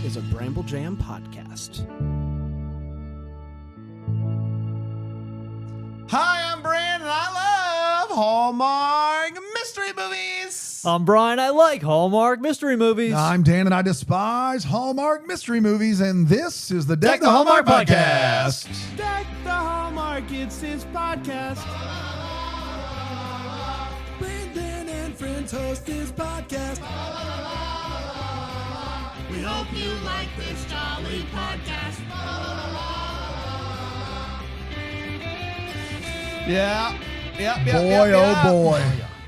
is a Bramble Jam podcast. Hi, I'm Bran, and I love Hallmark mystery movies. I'm Brian. I like Hallmark mystery movies. I'm Dan, and I despise Hallmark mystery movies, and this is the Deck the Hallmark podcast. Deck the Hallmark, it's his podcast. Brandon and friends host this podcast. We hope you like this jolly podcast. Yeah. Oh boy.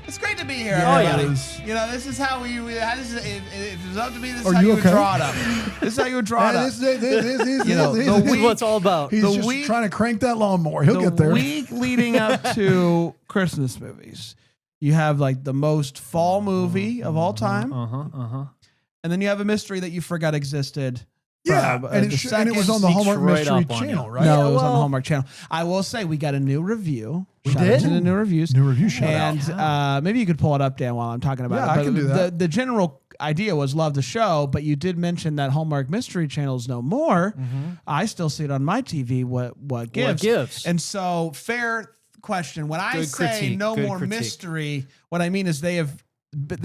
It's great to be here, Yeah, everybody. it is. You know, this is how if it was up to me, this is Are how you you would okay? draw it up. This is how you would draw it up. This You know, the This is week- what it's all about. He's the just week- trying to crank that lawnmower. He'll get The there. week leading up to Christmas movies, you have like the most fall movie of all time, and then you have a mystery that you forgot existed. Yeah, from, and, the it was on the sneaks Hallmark right Mystery up on Channel, you. right? No, Yeah, it was on the well- Hallmark Channel. I will say we got a new review. We Shout out did? to the new reviews. New review shout And maybe you could pull it up, Dan, while I'm talking about Yeah, it. I can do that. The general idea was love the show, but you did mention that Hallmark Mystery Channel's no more. I still see it on my TV. What gives? gives? And so, fair question. When I Good say critique, no good more critique. mystery, what I mean is they're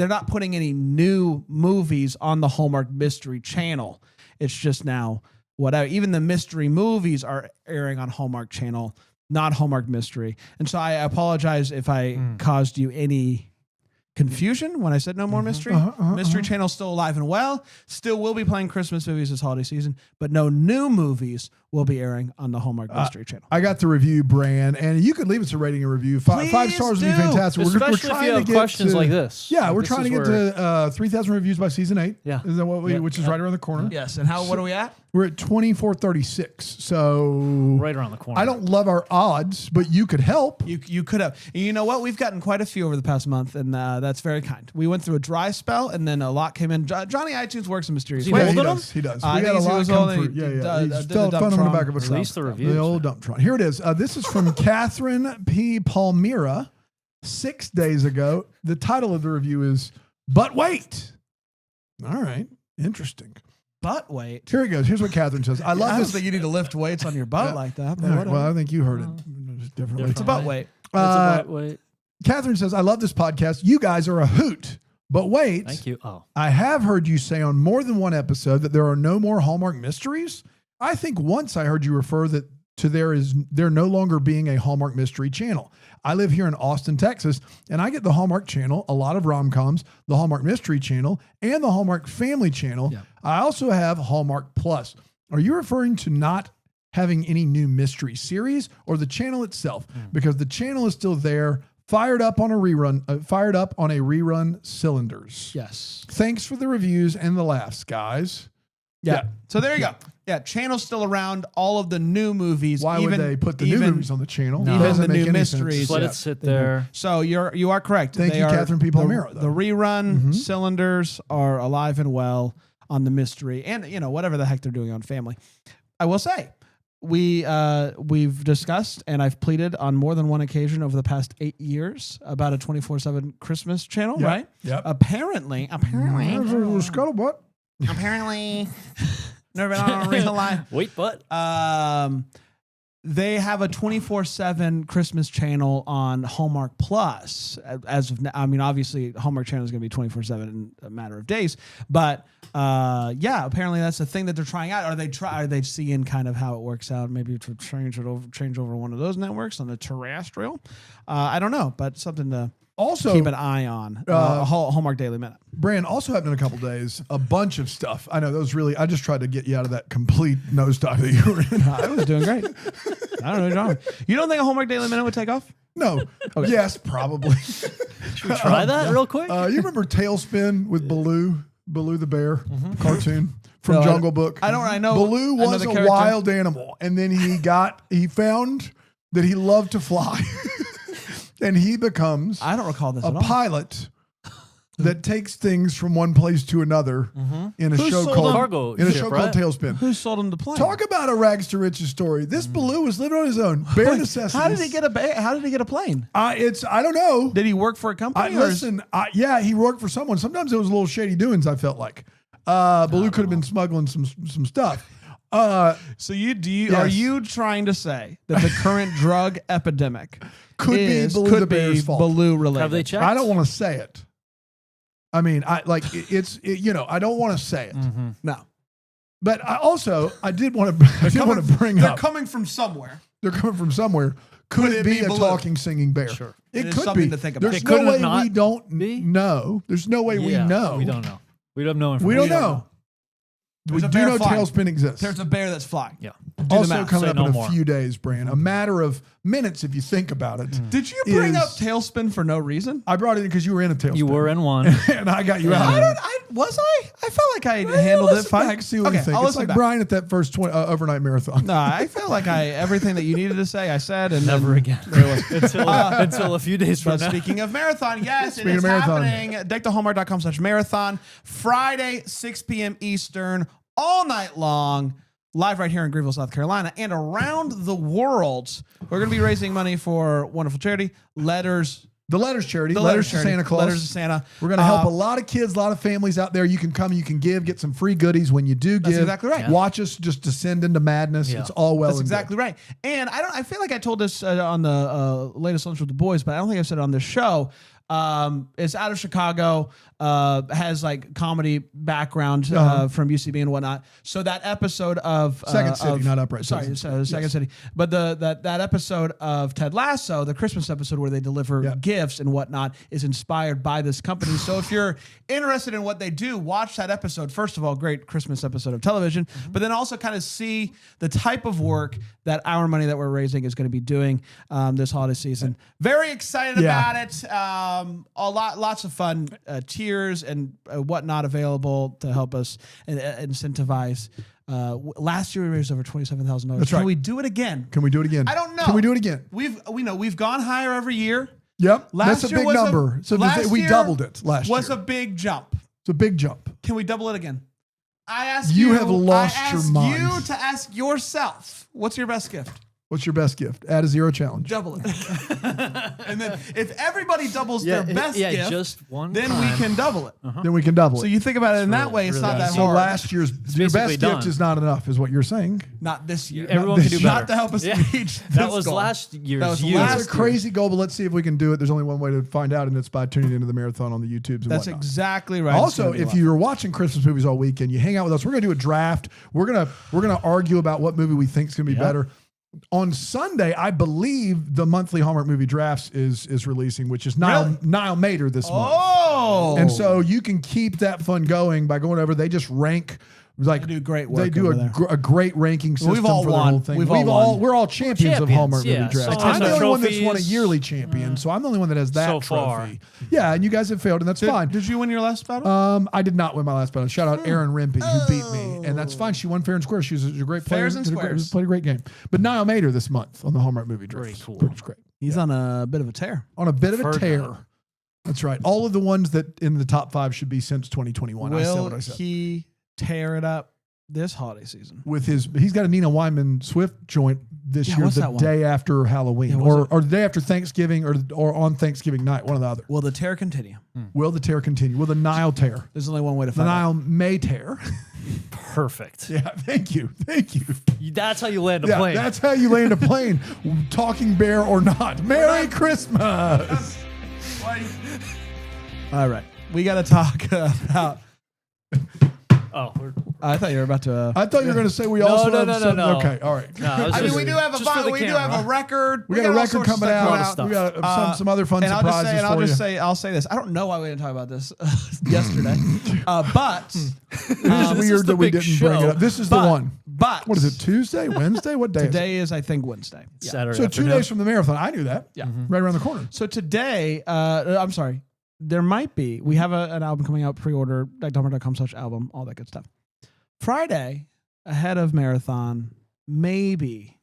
not putting any new movies on the Hallmark Mystery Channel. It's just now whatever. Even the mystery movies are airing on Hallmark Channel, not Hallmark Mystery. And so I apologize if I caused you any confusion when I said no more mystery. Mystery Channel's still alive and well. Still will be playing Christmas movies this holiday season, but no new movies will be airing on the Hallmark Mystery Channel. I got the review, Bran, and you could leave us a rating and review. Five Please stars would be do. fantastic. Especially if trying you to have get questions to- like this. Yeah, Like, we're this trying to is get to 3,000 reviews by season 8. Yeah. Is that what which is right around the corner? Yes, and what are we at? We're at 2436. So right around the corner. I don't love our odds, but you could help. You could have. And you know what? We've gotten quite a few over the past month, and that's very kind. We went through a dry spell, and then a lot came in. Johnny iTunes works in mysterious He ways. holding he them? does. He does. I We got think a he lot was come holding- through. Yeah. did He's the felt fun on the Dumptron. back of his Release the reviews. The old Dumptron. Here it is. This is from Catherine P. Palmyra 6 days ago. The title of the review is But Wait. All right. Interesting. Butt weight. Here it goes. Here's what Catherine says. I I love don't this. think you need to lift weights on your butt like that. But All right, whatever. well, I think you heard it differently. It's a butt weight. It's about, wait. Catherine says, I love this podcast. You guys are a hoot. But wait. Thank you. Oh, I have heard you say on more than one episode that there are no more Hallmark mysteries. I think once I heard you refer that to there no longer being a Hallmark mystery channel. I live here in Austin, Texas, and I get the Hallmark channel, a lot of rom-coms, the Hallmark mystery channel, and the Hallmark family channel. Yeah. I also have Hallmark Plus. Are you referring to not having any new mystery series or the channel itself? Because the channel is still there, fired up on a rerun cylinders. Yes. Thanks for the reviews and the laughs, guys. Yeah. So there you go. Yeah. Channel's still around. All of the new movies. Why would they put the new movies on the channel? No. It Even doesn't the make new any mysteries. sense. just let Yeah. it sit there. So you are correct. Thank you, Catherine P. Palmyra, The though. rerun cylinders are alive and well on the mystery, and whatever the heck they're doing on family. I will say, we've discussed and I've pleaded on more than one occasion over the past 8 years about a 24/7 Christmas channel, Yep. right? Yep. Apparently, Scuttlebutt. never been on a real line. Wait, but They have a 24/7 Christmas channel on Hallmark Plus. As of now, I mean, obviously Hallmark channel is going to be 24/7 in a matter of days. But apparently that's the thing that they're trying out. Are they seeing kind of how it works out? Maybe to change over one of those networks on the terrestrial. I don't know, but something to Also, keep an eye on. Hallmark Daily Minute. Brand also happened in a couple days. A bunch of stuff. I know that was really. I just tried to get you out of that complete nosedive that you were in. I was doing great. I don't know what's wrong. You don't think a Hallmark Daily Minute would take off? No. Okay. Yes, probably. should we try that real quick? You remember Tailspin with Baloo the bear cartoon from No, Jungle Book? I know. Baloo I know was the a character. wild animal, and then he found that he loved to fly, and he becomes I don't recall this a at all. pilot that takes things from one place to another in a Who show sold called him? Cargo in a ship, show right? called Tailspin. Who sold him the plane? Talk about a rags to riches story. This Baloo was living on his own, bare necessities. How did he get a plane? I don't know. Did he work for a company? or is- Listen, he worked for someone. Sometimes it was a little shady doings, I felt like. Baloo could have been smuggling some stuff. So are Yes. you trying to say that the current drug epidemic Could be Baloo the Bear's fault. Baloo related? Have they checked? I don't want to say it. I mean, I don't want to say it. No. But I did want to bring They're up. coming from somewhere. They're coming from somewhere. Could it be a Baloo? talking, singing bear? Sure. It is could something be. to think about. There's It couldn't no have way not we don't be? know. There's no way we Yeah, know. We don't know. We don't know. We don't information. know. We There's a do bear know flying. Tailspin exists. There's a bear that's flying. Yeah. Do the Also math. coming Say up no in a more. few days, Bran. A matter of minutes if you think about it. Did you bring is- up Tailspin for no reason? I brought it in because you were in a Tailspin. You were in one. and I got you Yeah. out. Was I? I felt like I handled it Listen fine. back, see what okay, you think. I'll It's listen like back. Brian at that first overnight marathon. No, I felt like everything that you needed to say, I said, and Never then again. There was. until a few days from But now. speaking of marathon, yes, Speaking it of is marathon. happening. Decktohallmark.com/marathon. Friday, 6 p.m. Eastern, all night long, live right here in Greenville, South Carolina, and around the world. We're going to be raising money for wonderful charity, Letters. The Letters charity. The Letters to charity. Santa Claus. Letters to Santa. We're going to help a lot of kids, a lot of families out there. You can come, you can give, get some free goodies when you do give. That's exactly right. Yeah. Watch us just descend into madness. Yeah. It's all well That's and exactly right. And I feel like I told this on the latest Lunch with the Boys, but I don't think I said it on this show. It's out of Chicago, has like comedy background from UCB and whatnot. So that episode of Second City, not Upright Sorry, Citizens. Second City. But that episode of Ted Lasso, the Christmas episode where they deliver Yep. gifts and whatnot, is inspired by this company. So if you're interested in what they do, watch that episode. First of all, great Christmas episode of television, but then also kind of see the type of work that our money that we're raising is going to be doing this holiday season. Very excited Yeah. about it. Lots of fun tiers and whatnot available to help us incentivize. Last year we raised over $27,000. That's Can right. we do it again? Can we do it again? I don't know. Can we do it again? We've gone higher every year. Yep. Last That's a year big was number. So last we year doubled it last year. Was a big jump. It's a big jump. Can we double it again? I ask You you. have lost I your ask mind. you to ask yourself, what's your best gift? What's your best gift? Add a zero challenge. Double it. And then if everybody doubles their best gift, just one. then time. we can double it. Then we can double So it. you think about it in that really- way, it's really not that easy. So hard. last year's your best basically gift done. is not enough, is what you're saying. Not this year. Everyone Not can do this- better. Not to help us Yeah. reach That this was goal. last year's That was you. last That's a crazy goal, but let's see if we can do it. There's only one way to find out, and it's by tuning into the marathon on the YouTubes and That's whatnot. exactly right. Also, It's gonna if be you're watching Christmas movies all weekend, you hang out with us. We're gonna do a draft. We're gonna argue about what movie we think is gonna be better. On Sunday, I believe the monthly Hallmark movie drafts is releasing, which is Nile Mater this month. Oh, And so you can keep that fun going by going over. They just rank like They do great work They do over there. a great ranking system We've all for the won. whole thing. We've all won. We're all champions of champions, Hallmark yeah. movie drafts. So I'm the lots of only one that's won a trophies. yearly champion, so I'm the only one that has that So trophy. far. Yeah, and you guys have failed, and that's fine. Did you win your last battle? I did not win my last battle. Shout out Erin Rimpey, who beat me, and that's fine. She won fair and square. She was a great player. Fairs and Did a great- squares. Played a great game. But Niall Mater this month on the Hallmark movie draft. Very cool. Which is great. He's on a bit of a tear. On a bit of a Heard tear. that. That's right. All of the ones that in the top 5 should be since 2021. I said Will what I said. he tear it up this holiday season? With he's got a Nina Wyman Swift joint this Yeah, year, what's the that one? day after Halloween, Yeah, what or the day after Thanksgiving, or on Thanksgiving night, one or the other. Will the tear continue? Will the tear continue? Will the Nile tear? There's only one way to The find out. Nile may tear. Perfect. Yeah, thank you. That's how you land a Yeah, plane. that's how you land a plane, talking bear or not. Merry Christmas. All right, we got to talk about. Oh, I thought you were about to. I thought you were going to say we also no, have no, some. no. Okay, all right. no, I was I mean, just- we do have a just for the we do camera. have a record. We got a all record sorts of coming stuff out. We got some other fun and surprises I'll for just you. say I'll say this. I don't know why we didn't talk about this yesterday, but It's this is weird the that we big didn't bring it show. up. This is the but- one. But What is it? Tuesday, Wednesday? What day? Today is, I think, Wednesday. Yeah. Saturday So 2 afternoon. days from the marathon. I knew that. Yeah. Right around the corner. So today, I'm sorry, there might be. We have an album coming out, pre-order, decktohallmark.com/album, all that good stuff. Friday, ahead of marathon, maybe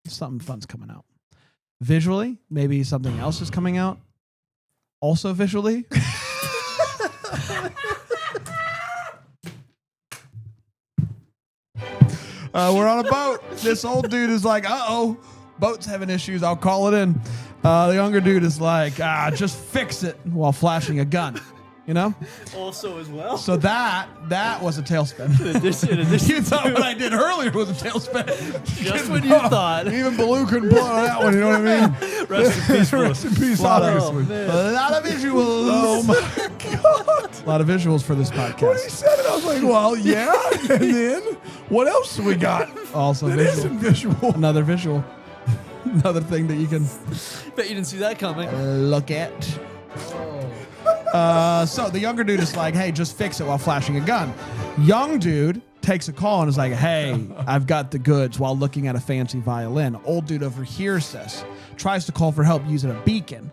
something fun's coming out. Visually, maybe something else is coming out. Also visually. We're on a boat. This old dude is like, uh-oh, boat's having issues. I'll call it in. The younger dude is like, just fix it, while flashing a gun. you know? Also as well. So that was a tailspin. in addition You thought what I did earlier was a tailspin. just when you thought. Even Baloo couldn't pull out that one. You know what I mean? Rest in peace, Rest in peace, A lot of- obviously. A lot of visuals. Oh my God. A lot of visuals for this When he podcast. said it, I was like, well, yeah. And then what else do we got? Also That visual. isn't visual. Another visual. Another thing that you can Bet you didn't see that coming. look at. So the younger dude is like, hey, just fix it while flashing a gun. Young dude takes a call and is like, hey, I've got the goods while looking at a fancy violin. Old dude overhears this. Tries to call for help using a beacon.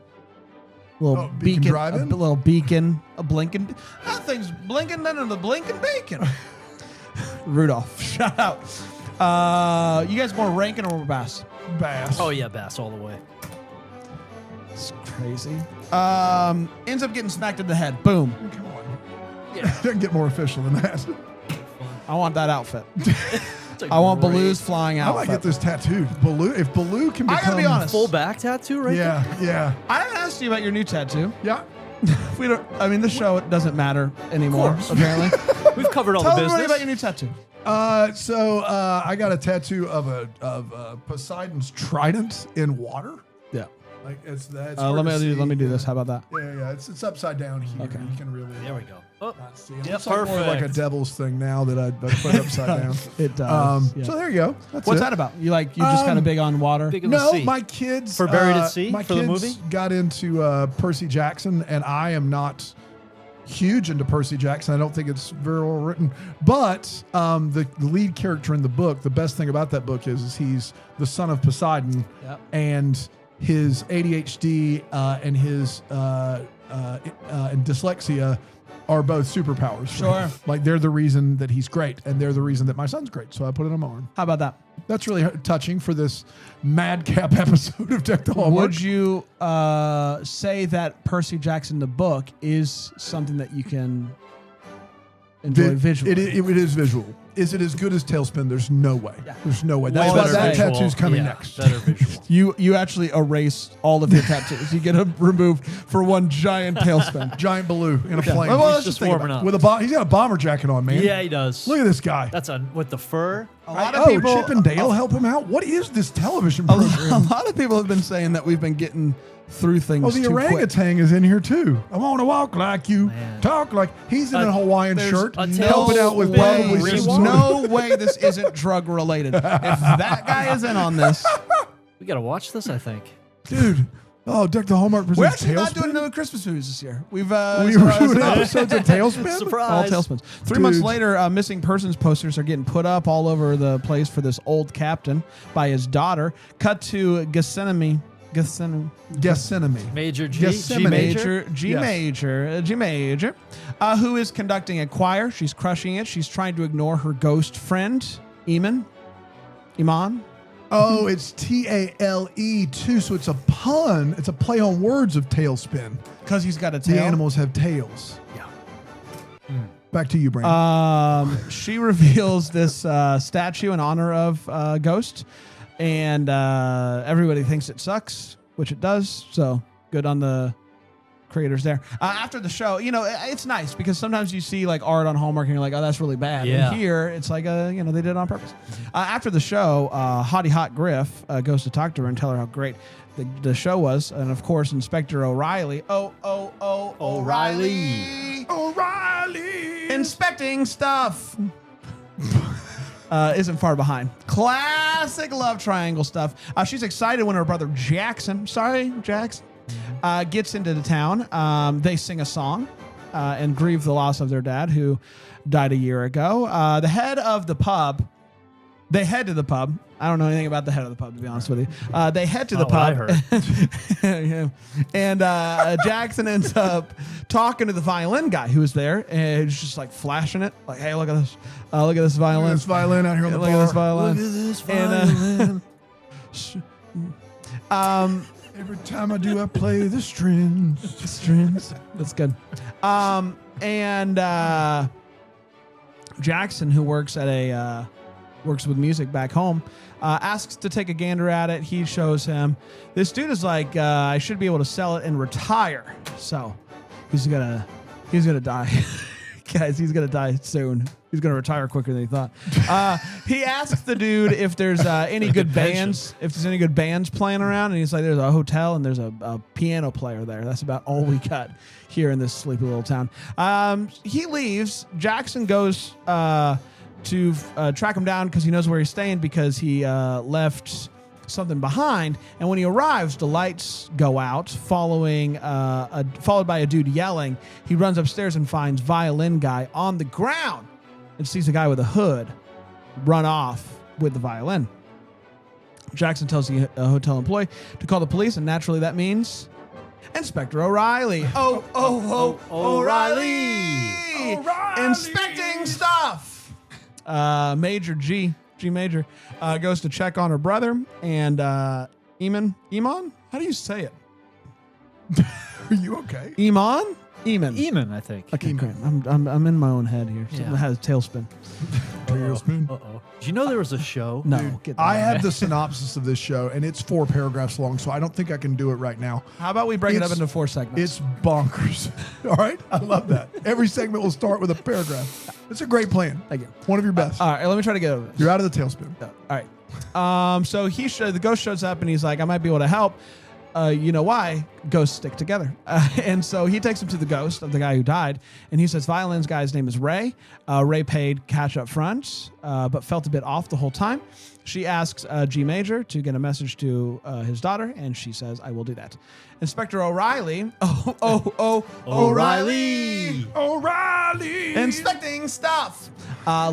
Little beacon beacon, drive-in? a little beacon, a blinking. That thing's blinking under the blinking beacon. Rudolph, shout out. You guys more Rankin or more Bass? Bass. Oh yeah, Bass all the way. It's crazy. Ends up getting smacked in the head. Boom. Come on. Doesn't get more official than that. I want that outfit. It's a I want great- Baloo's flying I might outfit. get this tattooed. Baloo, if Baloo can I become. gotta be honest. full back tattoo right there. Yeah. I didn't ask you about your new tattoo. Yeah. We don't. I mean, this show doesn't matter anymore. course. Apparently. We've covered all Tell the everybody business. about your new tattoo. So I got a tattoo of Poseidon's trident in water. Yeah. Like it's that. Let me do this. How about that? Yeah. It's upside down here. Okay. You can really. There we go. Oh, Not see it. Yep, Looks like more like a perfect. devil's thing now that I put upside down. It does. Yeah. So there you go. That's What's it. that about? You just kind of big on water? big in the No, sea. my kids For Buried at Sea, My for the kids movie? got into Percy Jackson, and I am not huge into Percy Jackson. I don't think it's very well written. But the lead character in the book, the best thing about that book is he's the son of Poseidon, Yep. and his ADHD and his and dyslexia are both superpowers. for Sure. him. Like they're the reason that he's great, and they're the reason that my son's great. So I put it on my arm. How about that? That's really touching for this madcap episode of Deck the Hallmark. Would you say that Percy Jackson the book is something that you can enjoy visually? It is visual. Is it as good as Tailspin? There's no way. Yeah. There's no way. Way That's why better that visual. tattoo's coming Yeah, next. Better visual. You actually erase all of your tattoos. You get them removed for one giant tailspin. Giant Baloo in a plane. Well, let's He's just just think warming about up. With he's got a bomber jacket on, man. Yeah, he does. Look at this guy. That's with the fur. A lot of people. Chip and Dale help him out. What is this television A program? lot of people have been saying that we've been getting through things. Oh, the too quick. orangutan is in here too. I want to walk like you, Man. talk like. He's in a Hawaiian there's shirt, a helping out with tailspin probably There's some reward. no way this isn't drug related. If that guy is in on this, We gotta watch this. I think. dude. Oh, Deck the Hallmark presents we're actually not Tailspin? doing no Christmas movies this year. We've We were doing episodes of Tailspin. all Surprise. tailspins. 3 months Dude. later, missing persons posters are getting put up all over the place for this old captain by his daughter. Cut to Gethsemane. Gethsemane. Major G. Gethsemane. G major. G major, who is conducting a choir. She's crushing it. She's trying to ignore her ghost friend, Eamon. Oh, it's TALE too, so it's a pun. It's a play on words of tailspin. Because he's got a The tail. animals have tails. Yeah. Back to you, Brandon. She reveals this statue in honor of Ghost, and everybody thinks it sucks, which it does. So good on the creators there. After the show, it's nice because sometimes you see like art on Hallmark and you're like, oh, that's really bad. Yeah. And here it's like, they did it on purpose. After the show, Hottie Hot Griff goes to talk to her and tell her how great the show was. And of course, Inspector O'Reilly. O'Reilly. O'Reilly. Inspecting stuff. Isn't far behind. Classic love triangle stuff. She's excited when her brother Jackson, gets into the town. They sing a song and grieve the loss of their dad, who died a year ago. They head to the pub. I don't know anything about the head of the pub, to be honest with you. They head to the Not what I pub. Yeah. And Jackson ends up talking to the violin guy who was there, and he's just like flashing it. Like, hey, look at this. Look at this violin. Look at this violin out here on the Look bar. at this violin. Look at this And, Every time I do, I play the strings. That's good. And Jackson, who works at works with music back home, asks to take a gander at it. He shows him. This dude is like, I should be able to sell it and retire. So he's gonna He's going to die. Guys, he's going to die soon. He's going to retire quicker than he thought. He asked the dude if there's any good bands, playing around. And he's like, there's a hotel and there's a piano player there. That's about all we got here in this sleepy little town. He leaves. Jackson goes to track him down because he knows where he's staying because he left something behind. And when he arrives, the lights go out, followed by a dude yelling. He runs upstairs and finds violin guy on the ground and sees a guy with a hood run off with the violin. Jackson tells the hotel employee to call the police, and naturally that means Inspector O'Reilly. O'Reilly! Inspecting stuff! Major G Major goes to check on her brother, and Eamon? How do you say it? Are you okay? Eamon, Eamon, I think. Okay, great. I'm in my own head here. Something has a tailspin. Uh-oh. Did you know there was a show? No, Dude, get that I out. have the synopsis of this show, and it's 4 paragraphs long, so I don't think I can do it right now. How about we break it up into 4 segments? It's bonkers. All right? I love that. Every segment will start with a paragraph. It's a great plan. Thank you. One of your best. All right, let me try to get over this. You're out of the tailspin. All right. So the ghost shows up and he's like, I might be able to help. You know why? Ghosts stick together. And so he takes him to the ghost of the guy who died. And he says, violin's guy's name is Ray. Ray paid cash up front, but felt a bit off the whole time. She asks G Major to get a message to his daughter. And she says, I will do that. Inspector O'Reilly. O'Reilly. O'Reilly! Inspecting stuff.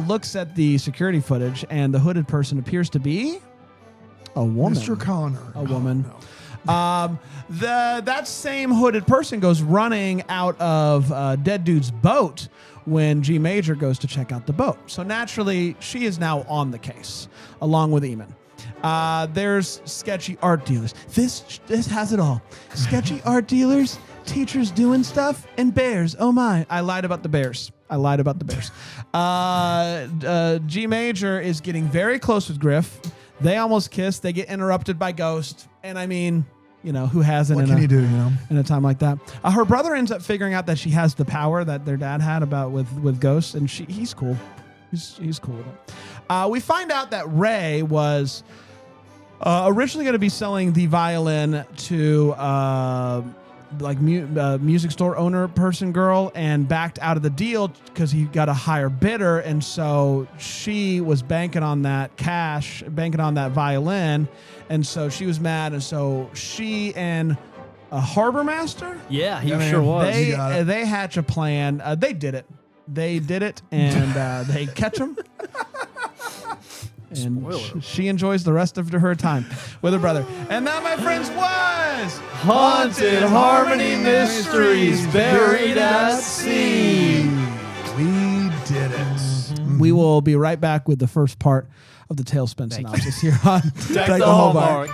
Looks at the security footage, and the hooded person appears to be a woman. Mr. Connor. A woman. Oh, no. That same hooded person goes running out of dead dude's boat when G Major goes to check out the boat. So naturally, she is now on the case, along with Eamon. There's sketchy art dealers. This has it all. Sketchy art dealers, teachers doing stuff, and bears. Oh my! I lied about the bears. G Major is getting very close with Griff. They almost kiss. They get interrupted by Ghost. And I mean, you know, who hasn't What can you do, you know? in a time like that? Her brother ends up figuring out that she has the power that their dad had with Ghost, and he's cool. He's cool with it. We find out that Ray was originally going to be selling the violin to music store owner person girl, and backed out of the deal because he got a higher bidder, and so she was banking on that cash, banking on that violin, and so she was mad, and so she and a harbor master, Yeah, he Yeah, sure man. was. they hatch a plan. They did it, and they catch him. And Spoiler. she enjoys the rest of her time with her brother. And that, my friends, was Haunted Harmony Mysteries Buried at Sea. We did it. We will be right back with the first part of the Tailspin synopsis here on Deck the Hallmark.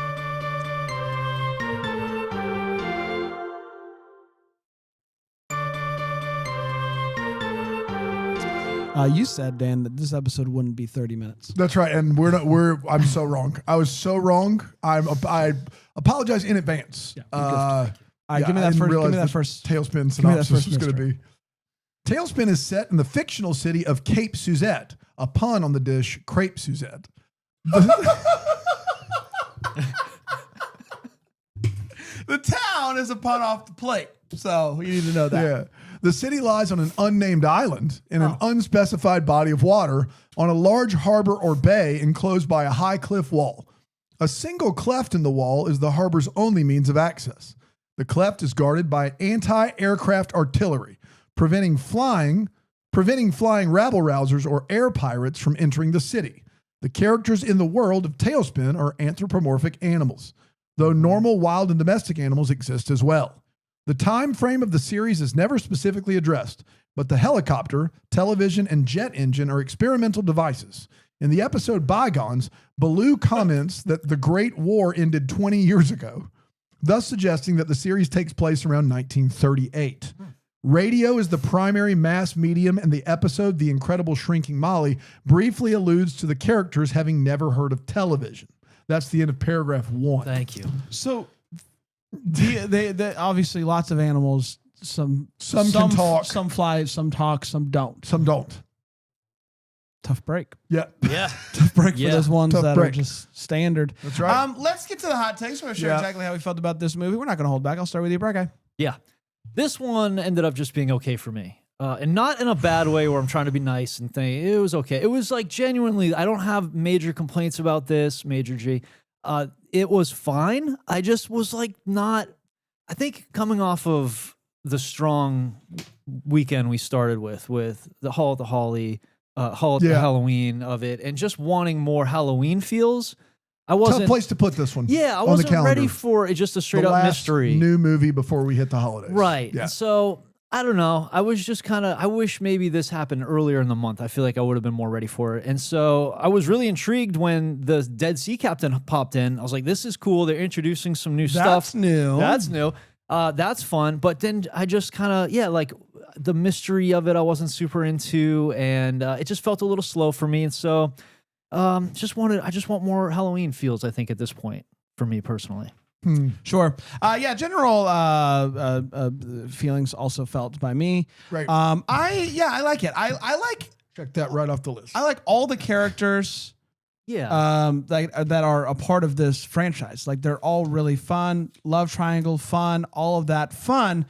You said, Dan, that this episode wouldn't be 30 minutes. That's right, and I'm so wrong. I was so wrong. I apologize in advance. Yeah, all right, give me that first. Tailspin me that synopsis first was going to be. Tailspin is set in the fictional city of Cape Suzette, a pun on the dish crepe Suzette. The town is a pun off the plate, so you need to know that. Yeah. The city lies on an unnamed island in an unspecified body of water on a large harbor or bay enclosed by a high cliff wall. A single cleft in the wall is the harbor's only means of access. The cleft is guarded by anti-aircraft artillery, preventing flying rabble-rousers or air pirates from entering the city. The characters in the world of Tailspin are anthropomorphic animals, though normal wild and domestic animals exist as well. The time frame of the series is never specifically addressed, but the helicopter, television, and jet engine are experimental devices. In the episode Bygones, Baloo comments that the Great War ended 20 years ago, thus suggesting that the series takes place around 1938. Radio is the primary mass medium, and the episode The Incredible Shrinking Molly briefly alludes to the characters having never heard of television. That's the end of paragraph 1. Thank you. So, they obviously lots of animals some can talk. some fly, some talk, some don't. Some don't. Tough break. Yeah. Yeah. Tough break Yeah. for those ones Tough that break. are just standard. That's right. Let's get to the hot takes. We're going to share Yeah. exactly how we felt about this movie. We're not going to hold back. I'll start with you, Brad guy. Yeah. This one ended up just being okay for me. And not in a bad way where I'm trying to be nice and think it was okay. It was like genuinely, I don't have major complaints about this, Major G. It was fine. I just was like not, I think coming off of the strong weekend we started with the Hall at the Holly, Hall at the Halloween of it, and just wanting more Halloween feels. I wasn't. Tough place to put this one. Yeah, I on the wasn't calendar. ready for it. Just a straight The up last mystery. new movie before we hit the holidays. Right. Yeah. So I don't know. I was just kind of, I wish maybe this happened earlier in the month. I feel like I would have been more ready for it. And so I was really intrigued when the Dead Sea Captain popped in. I was like, this is cool. They're introducing some new stuff. That's new. That's new. That's fun. But then I just kind of, like the mystery of it, I wasn't super into, and it just felt a little slow for me. And so I just want more Halloween feels, I think, at this point for me personally. Sure. General feelings also felt by me. Right. I like it. I like Check that right off the list. I like all the characters Yeah. that are a part of this franchise. Like they're all really fun. Love triangle fun, all of that fun.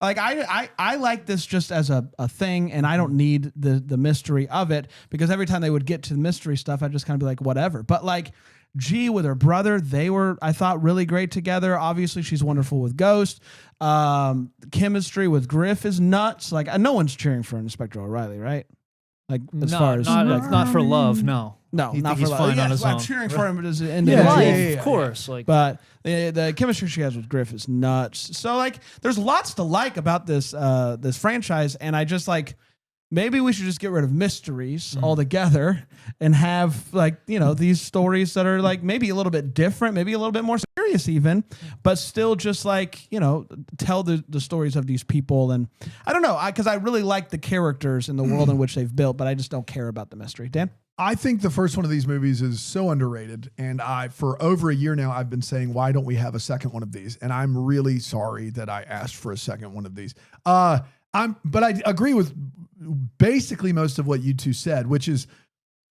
Like I like this just as a thing, and I don't need the mystery of it, because every time they would get to the mystery stuff, I'd just kind of be like, whatever. But like G with her brother, they were, I thought, really great together. Obviously, she's wonderful with Ghost. Chemistry with Griff is nuts. Like no one's cheering for Inspector O'Reilly, right? Like as far as not for love, no. No, You not think for he's love. fine on Yes, his I'm own. cheering for him as an Yeah, individual. life, of course. Like, But the chemistry she has with Griff is nuts. So like, there's lots to like about this this franchise, and I just like, maybe we should just get rid of mysteries altogether and have like, these stories that are like maybe a little bit different, maybe a little bit more serious even, but still just like, tell the stories of these people. And I don't know, because I really like the characters in the world in which they've built, but I just don't care about the mystery. Dan? I think the first one of these movies is so underrated, and for over a year now, I've been saying, why don't we have a second one of these? And I'm really sorry that I asked for a second one of these. But I agree with basically most of what you two said, which is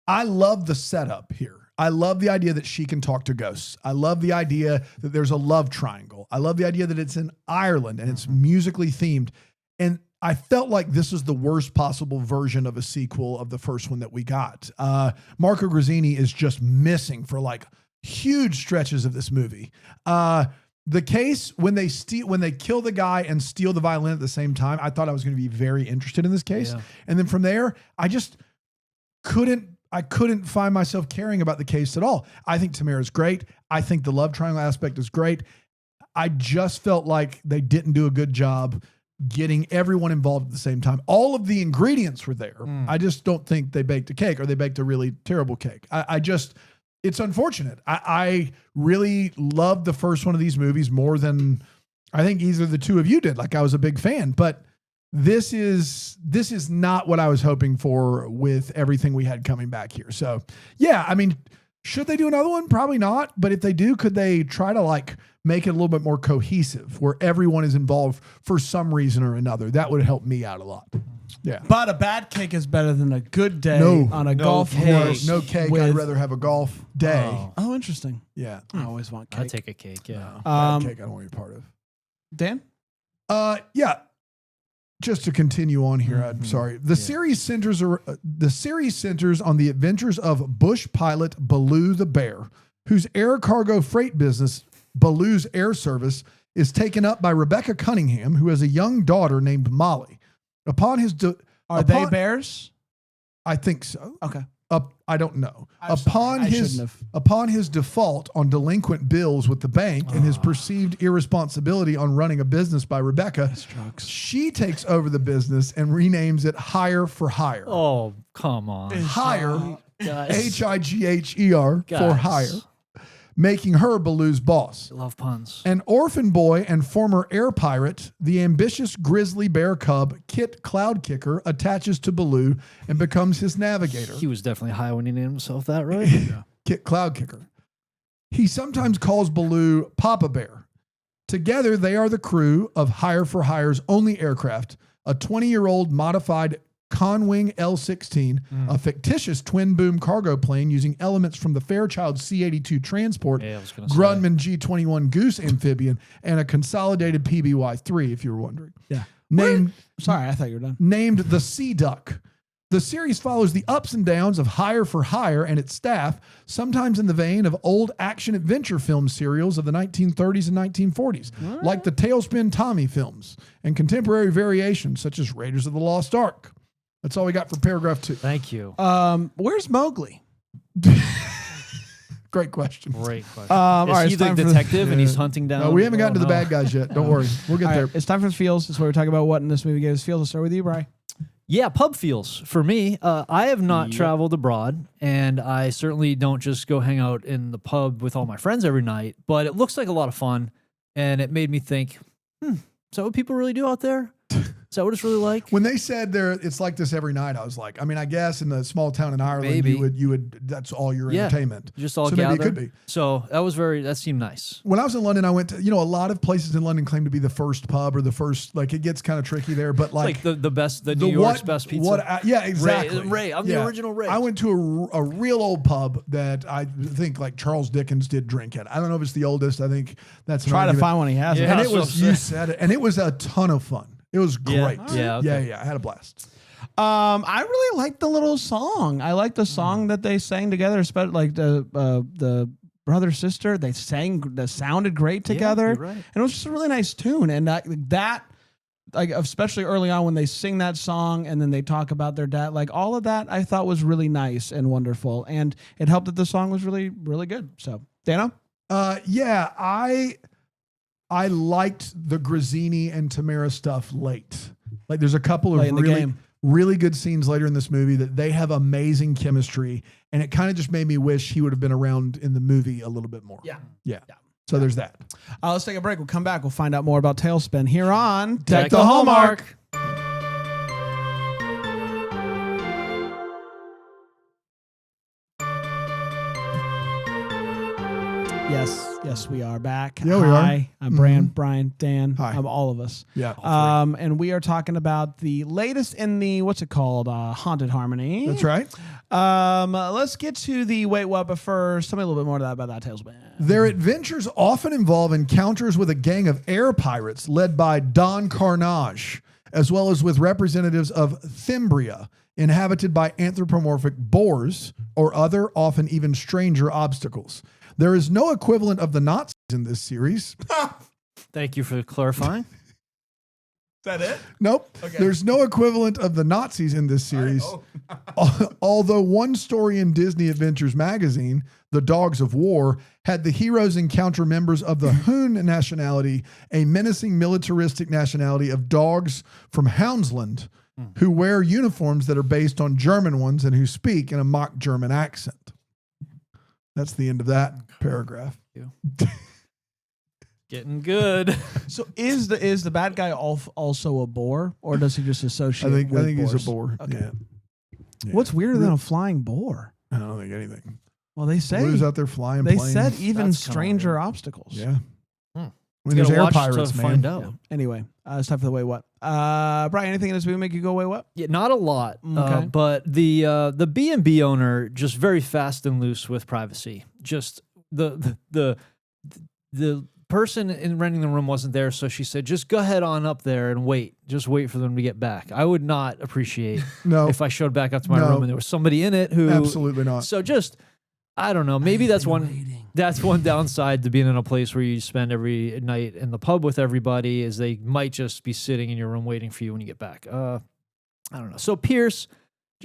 I love the setup here. I love the idea that she can talk to ghosts. I love the idea that there's a love triangle. I love the idea that it's in Ireland and it's musically themed. And I felt like this is the worst possible version of a sequel of the first one that we got. Marco Grazzini is just missing for like huge stretches of this movie. The case when they kill the guy and steal the violin at the same time, I thought I was going to be very interested in this case. Yeah. And then from there, I just couldn't find myself caring about the case at all. I think Tamera's great. I think the love triangle aspect is great. I just felt like they didn't do a good job getting everyone involved at the same time. All of the ingredients were there. I just don't think they baked a cake, or they baked a really terrible cake. It's unfortunate. I really loved the first one of these movies more than I think either the two of you did. Like I was a big fan, but this is not what I was hoping for with everything we had coming back here. So yeah, I mean, should they do another one? Probably not. But if they do, could they try to like make it a little bit more cohesive where everyone is involved for some reason or another? That would help me out a lot. Yeah. But a bad cake is better than a good day on a golf course. No cake. I'd rather have a golf day. Oh, interesting. Yeah. I always want cake. I'd take a cake, yeah. Bad cake I don't want to be part of. Dan? Yeah. Just to continue on here, I'm sorry. The series centers on the adventures of bush pilot Baloo the Bear, whose air cargo freight business, Baloo's Air Service, is taken up by Rebecca Cunningham, who has a young daughter named Molly. Are they bears? I think so. Okay. I don't know. I'm sorry. I shouldn't have. Upon his default on delinquent bills with the bank and his perceived irresponsibility on running a business by Rebecca, she takes over the business and renames it Hire for Hire. Oh, come on. Hire, Guys. Higher for hire, making her Baloo's boss. Love puns. An orphan boy and former air pirate, the ambitious grizzly bear cub Kit Cloudkicker attaches to Baloo and becomes his navigator. He was definitely high when he named himself that, right? Kit Cloudkicker. He sometimes calls Baloo Papa Bear. Together, they are the crew of Hire for Hire's only aircraft, a 20-year-old modified Conwing L-16, a fictitious twin-boom cargo plane using elements from the Fairchild C-82 transport, Grumman G-21 Goose amphibian, and a consolidated PBY-3, if you were wondering. Yeah. Sorry, I thought you were done. Named the Sea Duck. The series follows the ups and downs of Hire for Hire and its staff, sometimes in the vein of old action-adventure film serials of the 1930s and 1940s, like the Tailspin Tommy films, and contemporary variations such as Raiders of the Lost Ark. That's all we got for paragraph 2. Thank you. Where's Mowgli? Great question. Great question. All right, Is he it's the time for detective and he's hunting down? No, we haven't gotten to the no. bad guys yet. Don't worry. We'll get All there. right, it's time for the feels. It's where we talk about what in this movie gave us feels. Let's start with you, Bri. Yeah, pub feels for me. I have not traveled abroad, and I certainly don't just go hang out in the pub with all my friends every night, but it looks like a lot of fun, and it made me think, is that what people really do out there? Is that what it's really like? When they said it's like this every night, I was like, I mean, I guess in the small town in Ireland, Maybe. you would that's all your entertainment. Just all so gather. maybe it could be. So that seemed nice. When I was in London, I went to, a lot of places in London claim to be the first pub or the first, like it gets kind of tricky there, but It's like the New the York's best pizza. Yeah, exactly. Ray, I'm the original Ray. I went to a real old pub that I think like Charles Dickens did drink at. I don't know if it's the oldest. I think that's an Try to argument. find one he has. Yeah. And it so was, you said it, and it was a ton of fun. It was great. Yeah, okay. I had a blast. I really liked the little song. I liked the song that they sang together, especially like the brother sister. They sounded great together, you're right. and it was just a really nice tune. And that, like especially early on when they sing that song and then they talk about their dad, like all of that, I thought was really nice and wonderful, and it helped that the song was really really good. So, Dano, I liked the Grazzini and Tamera stuff late. Like there's a couple of Late in the game. really good scenes later in this movie that they have amazing chemistry. And it kind of just made me wish he would have been around in the movie a little bit more. Yeah. So there's that. let's take a break. We'll come back. We'll find out more about Tailspin here on Deck the Hallmark. Yes, we are back. Yeah, we are. Hi, I'm Bran, Brian, Dan. Hi. I'm all of us. Yeah. And we are talking about the latest in the what's it called? Haunted Harmony. That's right. Let's get to the wait what, but first, tell me a little bit more about that Tailspin. Their adventures often involve encounters with a gang of air pirates led by Don Carnage, as well as with representatives of Thimbria, inhabited by anthropomorphic boars or other, often even stranger obstacles. There is no equivalent of the Nazis in this series. Thank you for clarifying. Is that it? Nope. Okay. There's no equivalent of the Nazis in this series. Although one story in Disney Adventures magazine, The Dogs of War, had the heroes encounter members of the Hoon nationality, a menacing militaristic nationality of dogs from Houndsland, who wear uniforms that are based on German ones and who speak in a mock German accent. That's the end of that paragraph. Getting good. So is the bad guy also a boar, or does he just associate? I think with he's boars? a boar. Okay. Yeah. What's weirder than a flying boar? I don't think anything. Well, they say Blue's out there flying. they planes. said even That's kinda stranger weird. obstacles. Yeah. When You there's gotta air watch pirates, to man. find out. Yeah. Anyway, it's time for the wait what. Brian, anything in this movie make you go wait what? Yeah, not a lot, Okay. but the B&B owner just very fast and loose with privacy. Just the person in renting the room wasn't there, so she said, "Just go ahead on up there and wait. Just wait for them to get back." I would not appreciate No, if I showed back up to my No. room and there was somebody in it who absolutely not. So just I don't know. Maybe that's one downside to being in a place where you spend every night in the pub with everybody is they might just be sitting in your room waiting for you when you get back. I don't know. So Pierce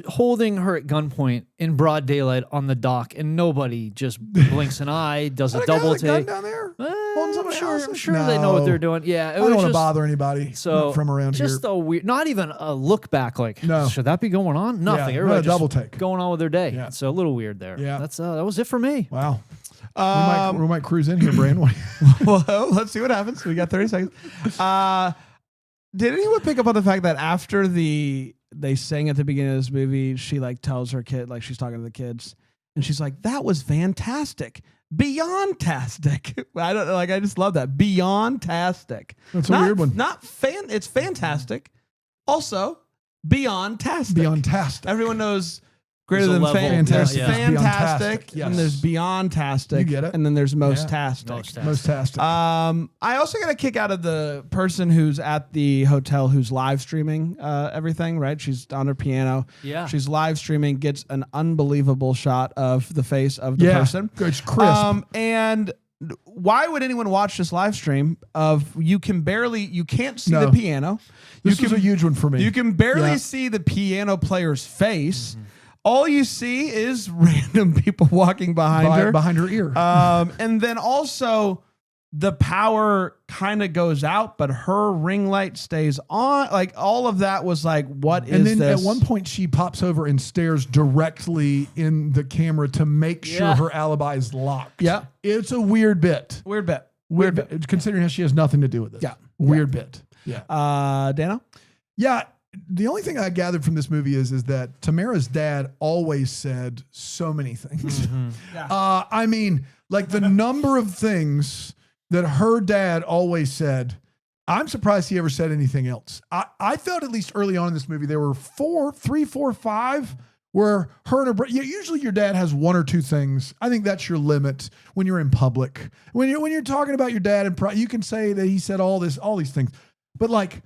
holding her at gunpoint in broad daylight on the dock and nobody just blinks an eye, does a double take. down there. I'm sure they know what they're doing. Yeah, I don't want to bother anybody from around here. Just a weird, not even a look back. Like, No. should that be going on? Nothing. Yeah, Everybody not a just double take. going on with their day. Yeah. So a little weird there. Yeah. That's that was it for me. Wow. We might cruise in here, Bran. Well, let's see what happens. We got 30 seconds. Did anyone pick up on the fact that after they sang at the beginning of this movie, she like tells her kid, like she's talking to the kids, And she's like, that was fantastic. Beyond-tastic. I just love that. Beyond-tastic. That's a weird one. It's fantastic. Also, beyond-tastic. Beyond-tastic. Everyone knows greater There's a than level. fantastic. Yeah. Fantastic. Yes. And there's beyond-tastic. You get it. And then there's most-tastic. Most-tastic. I also got a kick out of the person who's at the hotel who's live streaming everything, right? She's on her piano. Yeah. She's live streaming, gets an unbelievable shot of the face of the person. It's crisp. And why would anyone watch this live stream of you can't see No. the piano. This was a huge one for me. You can barely Yeah. see the piano player's face. All you see is random people walking behind her. Behind her ear. And then also the power kind of goes out, but her ring light stays on. Like all of that was like, what and is then this? at one point she pops over and stares directly in the camera to make sure Yeah. her alibi is locked. Yeah. It's a weird bit. Weird bit. Weird bit. Considering how she has nothing to do with it. Yeah. Weird bit. Yeah. Dano? Yeah. The only thing I gathered from this movie is that Tamera's dad always said so many things. Yeah. I mean, like the number of things that her dad always said, I'm surprised he ever said anything else. I felt at least early on in this movie, there were 3, 4, 5 where her and her brother, usually your dad has 1 or 2 things. I think that's your limit when you're in public. When you're talking about your dad, and you can say that he said all these things, but like,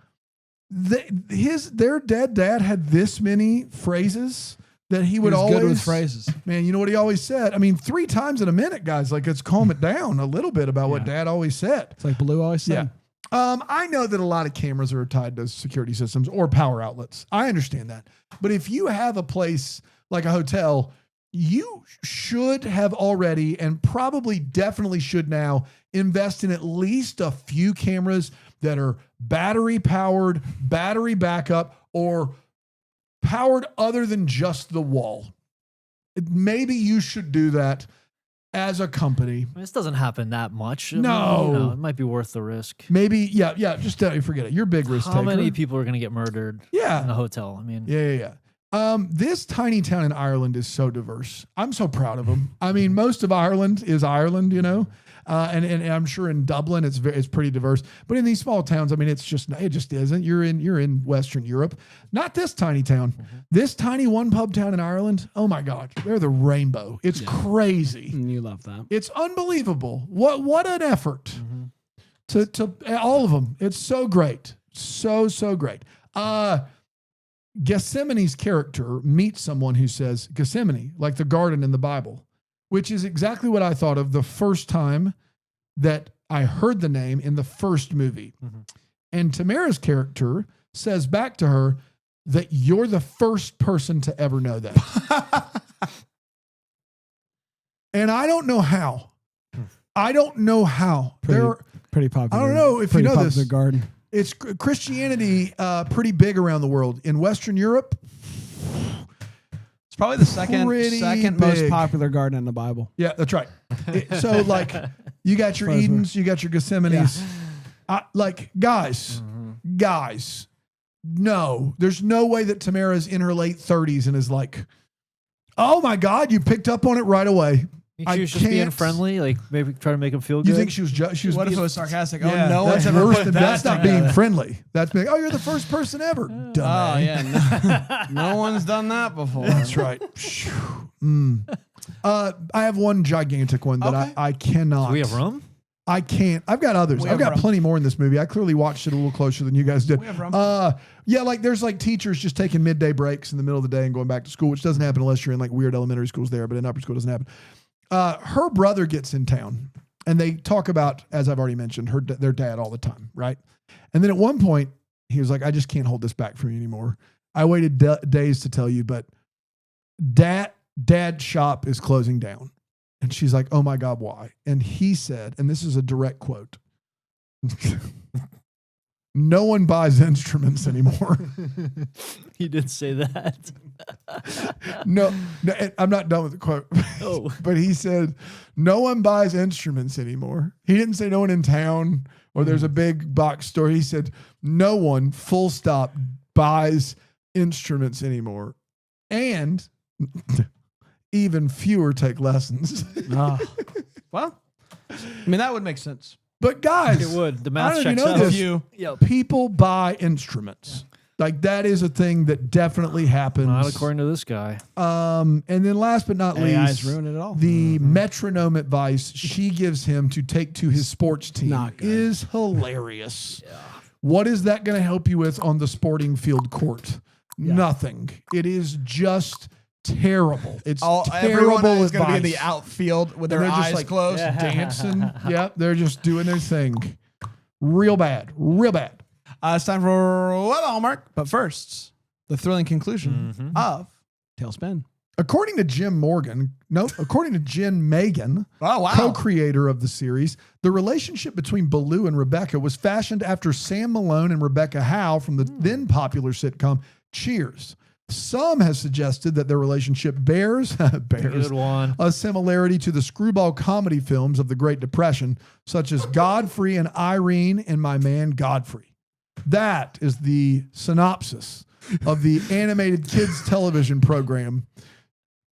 their dead dad had this many phrases that he would always good with phrases. Man, you know what he always said? I mean, 3 times in a minute, guys. Like, let's calm it down a little bit about what Dad always said. It's like Blue always said. Yeah. I know that a lot of cameras are tied to security systems or power outlets. I understand that. But if you have a place like a hotel, you should have already, and probably definitely should now, invest in at least a few cameras that are battery powered, battery backup, or powered other than just the wall. Maybe you should do that as a company. This doesn't happen that much. I No. mean, it might be worth the risk. Maybe, just forget it. You're a big risk How taker. many people are going to get murdered in Yeah. a hotel? I mean, Yeah. This tiny town in Ireland is so diverse. I'm so proud of them. I mean, most of Ireland is Ireland, you know, and I'm sure in Dublin it's pretty diverse. But in these small towns, I mean, it just isn't. You're in Western Europe. Not this tiny town. This tiny one pub town in Ireland. Oh my God, they're the rainbow. It's crazy. And you love that. It's unbelievable. What an effort to all of them. It's so great. So great. Gethsemane's character meets someone who says Gethsemane, like the garden in the Bible, which is exactly what I thought of the first time that I heard the name in the first movie. And Tamera's character says back to her that you're the first person to ever know that. And I don't know how. Pretty popular. I don't know if you know this. Garden. It's Christianity pretty big around the world. In Western Europe, It's probably the second Pretty most big. popular garden in the Bible. yeah, that's right. So like, you got your Edens, you got your Gethsemanes. Like, guys, no, there's no way that Tamara's in her late 30s and is like, oh my God, you picked up on it right away. think she was just being friendly, like maybe try to make him feel good. You think she was? She was. What if it was sarcastic? Yeah, Oh, no one's that's ever worse put than that that's not together. being friendly. That's being. Oh, you're the first person ever. Oh Dumb. yeah, no one's done that before. That's right. I have one gigantic one that Okay. I cannot. Do we have room? I can't. I've got others. We I've have got room. plenty more in this movie. I clearly watched it a little closer than you guys did. We have room. Yeah, like there's like teachers just taking midday breaks in the middle of the day and going back to school, which doesn't happen unless you're in like weird elementary schools there, but in upper school it doesn't happen. Her brother gets in town and they talk about, as I've already mentioned, their dad all the time, right? And then at one point he was like, I just can't hold this back from you anymore. I waited days to tell you, but dad's shop is closing down. And she's like, oh my God, why? And he said, and this is a direct quote, no one buys instruments anymore. He did say that. No, I'm not done with the quote. Oh. But he said, no one buys instruments anymore. He didn't say no one in town or there's a big box store. He said, no one, full stop, buys instruments anymore. And even fewer take lessons. Well, I mean, that would make sense. But guys, It would. The I math don't know checks if you out. know this. People buy instruments. Like that is a thing that definitely happens. Not according to this guy. And then last but not AI's least, ruining it all. the metronome advice she gives him to take to his sports team Not good. is hilarious. What is that going to help you with on the sporting field court? Nothing. It is just terrible. It's Everyone terrible is going to be in advice. the outfield with And their they're just eyes like closed. dancing. Yep, they're just doing their thing. Real bad. Real bad. It's time for What the Hallmark. But first, the thrilling conclusion of Tailspin. According to Jim Megan, Oh, wow. co-creator of the series, the relationship between Baloo and Rebecca was fashioned after Sam Malone and Rebecca Howe from the then popular sitcom Cheers. Some have suggested that their relationship bears Good one. a similarity to the screwball comedy films of the Great Depression, such as Godfrey and Irene and My Man Godfrey. That is the synopsis of the animated kids television program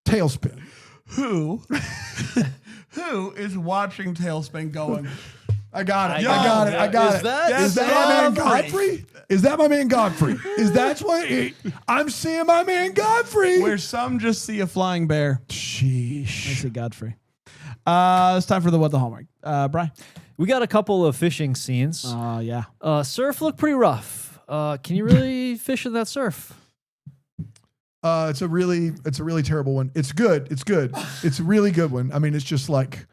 Tailspin. Who is watching Tailspin going, I got it. I I got got it. it. Is that- Is that my man Godfrey? Godfrey? Is that my man Godfrey? Is that what I'm seeing my man Godfrey? where some just see a flying bear? I Sheesh. see Godfrey. It's time for the What the Hallmark. Brian. We got a couple of fishing scenes. Yeah. Surf looked pretty rough. Can you really fish in that surf? It's a really terrible one. It's good. It's good. It's a really good one. I mean, it's just like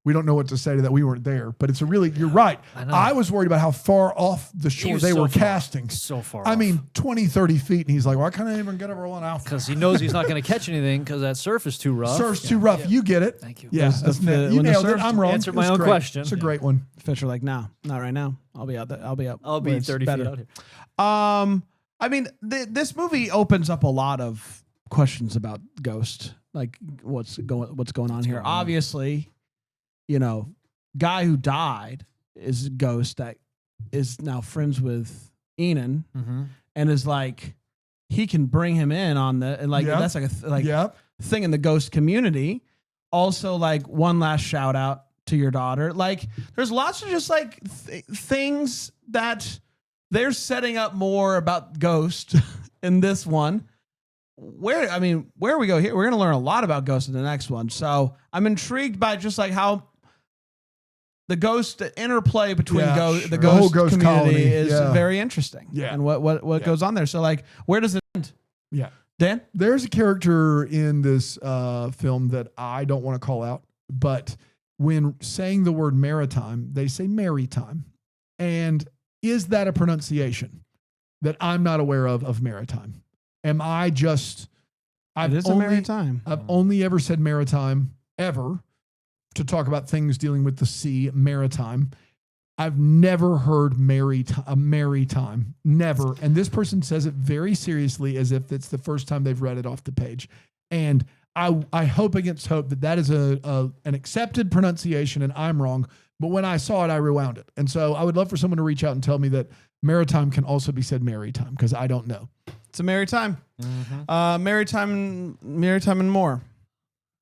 we don't know what to say to that. We weren't there, but it's a really. You're right. know. I was worried about how far off the shore was they so were far. casting. So far. I off. mean, 20, 30 feet, and he's like, "Why can't I even get over one out?" because he knows he's not going to catch anything because that surf is too rough. Surf's too rough. You get it. Thank you. Yeah, That's the- you when the nailed it. surf's- I'm wrong. Answered my It's own great. question. It's a great one. Fish are like, no, not right now. I'll be out there. I'll be up. I'll where be it's 30 feet better. out here. I mean, this movie opens up a lot of questions about Ghost, like what's going on here. Obviously, you know, guy who died is Ghost that is now friends with Eamon and is like he can bring him in on the and like Yep. that's like a Yep. thing in the Ghost community. Also, like one last shout out to your daughter. Like, there's lots of just like things that they're setting up more about Ghost in this one. Where we go here, we're going to learn a lot about Ghost in the next one. So I'm intrigued by just like how the Ghost interplay between Yeah, the sure. The Ghost whole Ghost community colony, is yeah. very interesting. Yeah. And what goes on there. So like, where does it end? Yeah. Dan? There's a character in this film that I don't want to call out, but when saying the word maritime, they say maritime. And is that a pronunciation that I'm not aware of maritime? Am I just, It is a maritime. I've only ever said maritime ever to talk about things dealing with the sea, maritime. I've never heard maritime, never. And this person says it very seriously as if it's the first time they've read it off the page. And I hope against hope that is an accepted pronunciation and I'm wrong. But when I saw it, I rewound it. And so I would love for someone to reach out and tell me that maritime can also be said maritime because I don't know. It's a maritime. Maritime and more.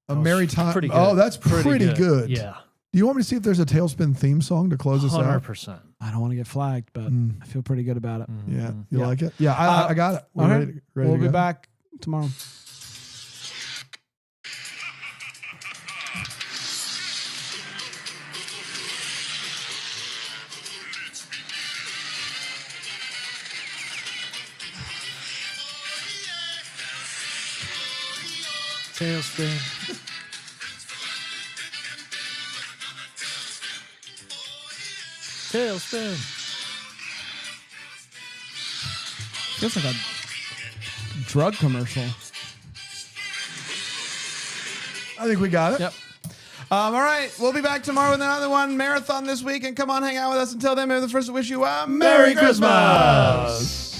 A maritime. pretty good. Oh, that's pretty good. Yeah. Do you want me to see if there's a Tailspin theme song to close us out? 100%. I don't want to get flagged, but I feel pretty good about it. Yeah. You Yeah. like it? Yeah, I got it. We're Okay. ready We'll to be go. back tomorrow. Tailspin. Tailspin. Feels like a drug commercial. I think we got it. Yep. All right. We'll be back tomorrow with another one. Marathon this week. And come on, hang out with us. Until then, may the first to wish you a Merry Christmas.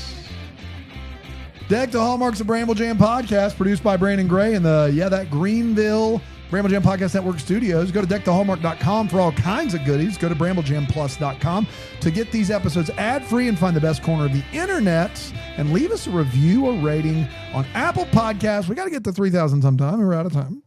Deck the Hallmarks of Bramble Jam podcast produced by Brandon Gray and that Greenville Bramble Jam Podcast Network Studios. Go to deckthehallmark.com for all kinds of goodies. Go to bramblejamplus.com to get these episodes ad-free and find the best corner of the internet. And leave us a review or rating on Apple Podcasts. We got to get to 3,000 sometime. We're out of time.